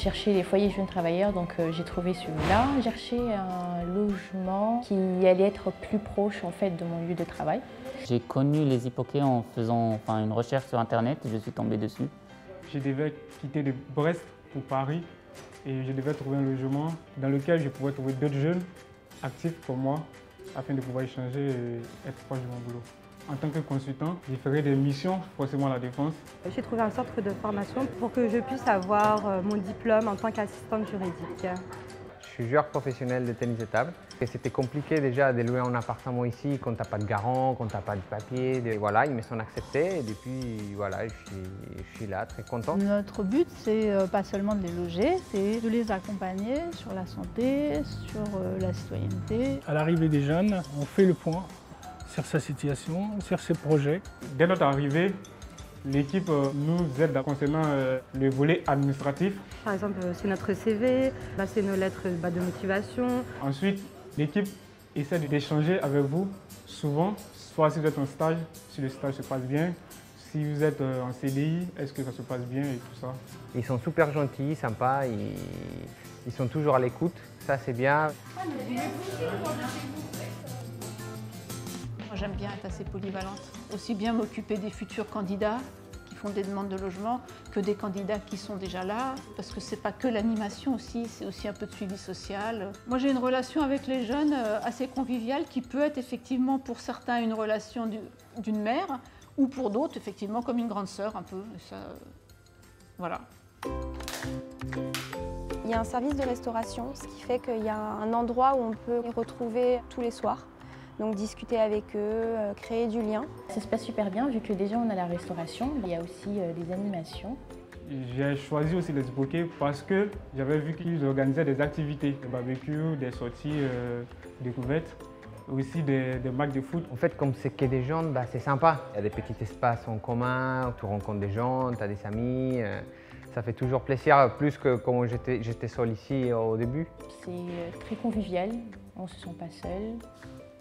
cherché les foyers jeunes travailleurs, donc j'ai trouvé celui-là. J'ai cherché un logement qui allait être plus proche en fait de mon lieu de travail. J'ai connu les Hippoquets en faisant une recherche sur internet et je suis tombé dessus. Je devais quitter de Brest pour Paris et je devais trouver un logement dans lequel je pouvais trouver d'autres jeunes actifs comme moi afin de pouvoir échanger et être proche de mon boulot. En tant que consultant, j'ai fait des missions forcément à la Défense. J'ai trouvé un centre de formation pour que je puisse avoir mon diplôme en tant qu'assistante juridique. Je suis joueur professionnel de tennis de table. C'était compliqué déjà de louer un appartement ici quand tu n'as pas de garant, quand tu n'as pas de papier. Voilà, ils me sont acceptés et depuis, voilà, je suis là, très content. Notre but, c'est pas seulement de les loger, c'est de les accompagner sur la santé, sur la citoyenneté. À l'arrivée des jeunes, on fait le point sur sa situation, sur ses projets. Dès notre arrivée, l'équipe nous aide concernant le volet administratif. Par exemple, c'est notre CV, là c'est nos lettres de motivation. Ensuite, l'équipe essaie d'échanger avec vous souvent, soit si vous êtes en stage, si le stage se passe bien, si vous êtes en CDI, est-ce que ça se passe bien et tout ça. Ils sont super gentils, sympas, ils sont toujours à l'écoute, ça c'est bien. Moi, j'aime bien être assez polyvalente. Aussi bien m'occuper des futurs candidats qui font des demandes de logement que des candidats qui sont déjà là. Parce que c'est pas que l'animation aussi, c'est aussi un peu de suivi social. Moi, j'ai une relation avec les jeunes assez conviviale qui peut être effectivement pour certains une relation d'une mère ou pour d'autres effectivement comme une grande sœur un peu. Et ça, voilà. Il y a un service de restauration, ce qui fait qu'il y a un endroit où on peut les retrouver tous les soirs. Donc discuter avec eux, créer du lien. Ça se passe super bien vu que déjà on a la restauration, il y a aussi des animations. J'ai choisi aussi les Hippoquets parce que j'avais vu qu'ils organisaient des activités, des barbecues, des sorties découvertes, aussi des matchs de foot. En fait, comme c'est que des gens, c'est sympa. Il y a des petits espaces en commun, où tu rencontres des gens, tu as des amis. Ça fait toujours plaisir, plus que quand j'étais seul ici au début. C'est très convivial, on ne se sent pas seul.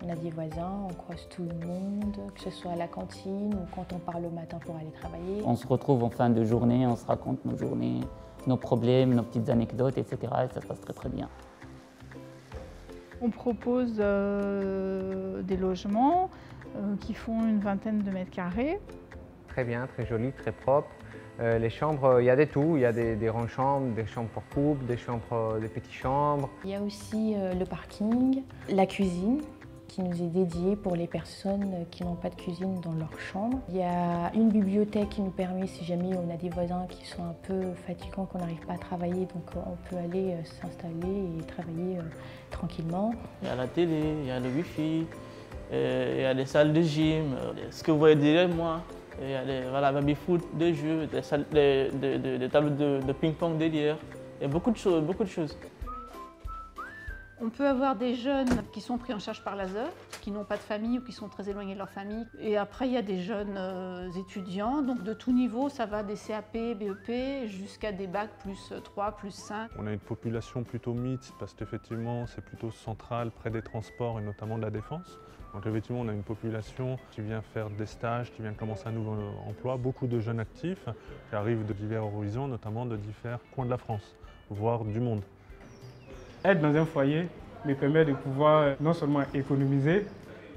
On a des voisins, on croise tout le monde, que ce soit à la cantine ou quand on part le matin pour aller travailler. On se retrouve en fin de journée, on se raconte nos journées, nos problèmes, nos petites anecdotes, etc. Et ça se passe très très bien. On propose des logements qui font une vingtaine de mètres carrés. Très bien, très joli, très propre. Les chambres, il y a de tout. Il y a des grandes chambres, des chambres pour couple, des petites chambres. Il y a aussi le parking, la cuisine qui nous est dédiée pour les personnes qui n'ont pas de cuisine dans leur chambre. Il y a une bibliothèque qui nous permet, si jamais on a des voisins qui sont un peu fatigants, qu'on n'arrive pas à travailler, donc on peut aller s'installer et travailler tranquillement. Il y a la télé, il y a le wifi, il y a des salles de gym, ce que vous voyez derrière moi. Il y a des baby-foot, des jeux, des tables de ping-pong derrière. Il y a beaucoup de choses. On peut avoir des jeunes qui sont pris en charge par l'ASE, qui n'ont pas de famille ou qui sont très éloignés de leur famille. Et après, il y a des jeunes étudiants, donc de tout niveau, ça va des CAP, BEP, jusqu'à des bacs plus 3, plus 5. On a une population plutôt mixte parce qu'effectivement, c'est plutôt central, près des transports et notamment de la défense. Donc effectivement, on a une population qui vient faire des stages, qui vient commencer un nouveau emploi, beaucoup de jeunes actifs qui arrivent de divers horizons, notamment de divers coins de la France, voire du monde. Être dans un foyer me permet de pouvoir non seulement économiser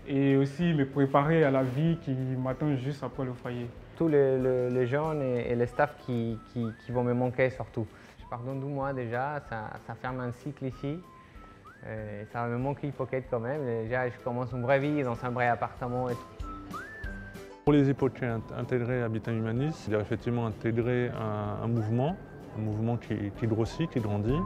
et aussi me préparer à la vie qui m'attend juste après le foyer. Tous les jeunes et les staffs qui vont me manquer surtout. Je pars dans 12 mois déjà, ça ferme un cycle ici. Ça me manque Hippoquets quand même. Déjà, je commence une vraie vie dans un vrai appartement. Et tout. Pour les Hippoquets intégrer Habitat Humanis, il y a effectivement intégré un mouvement qui grossit, qui grandit.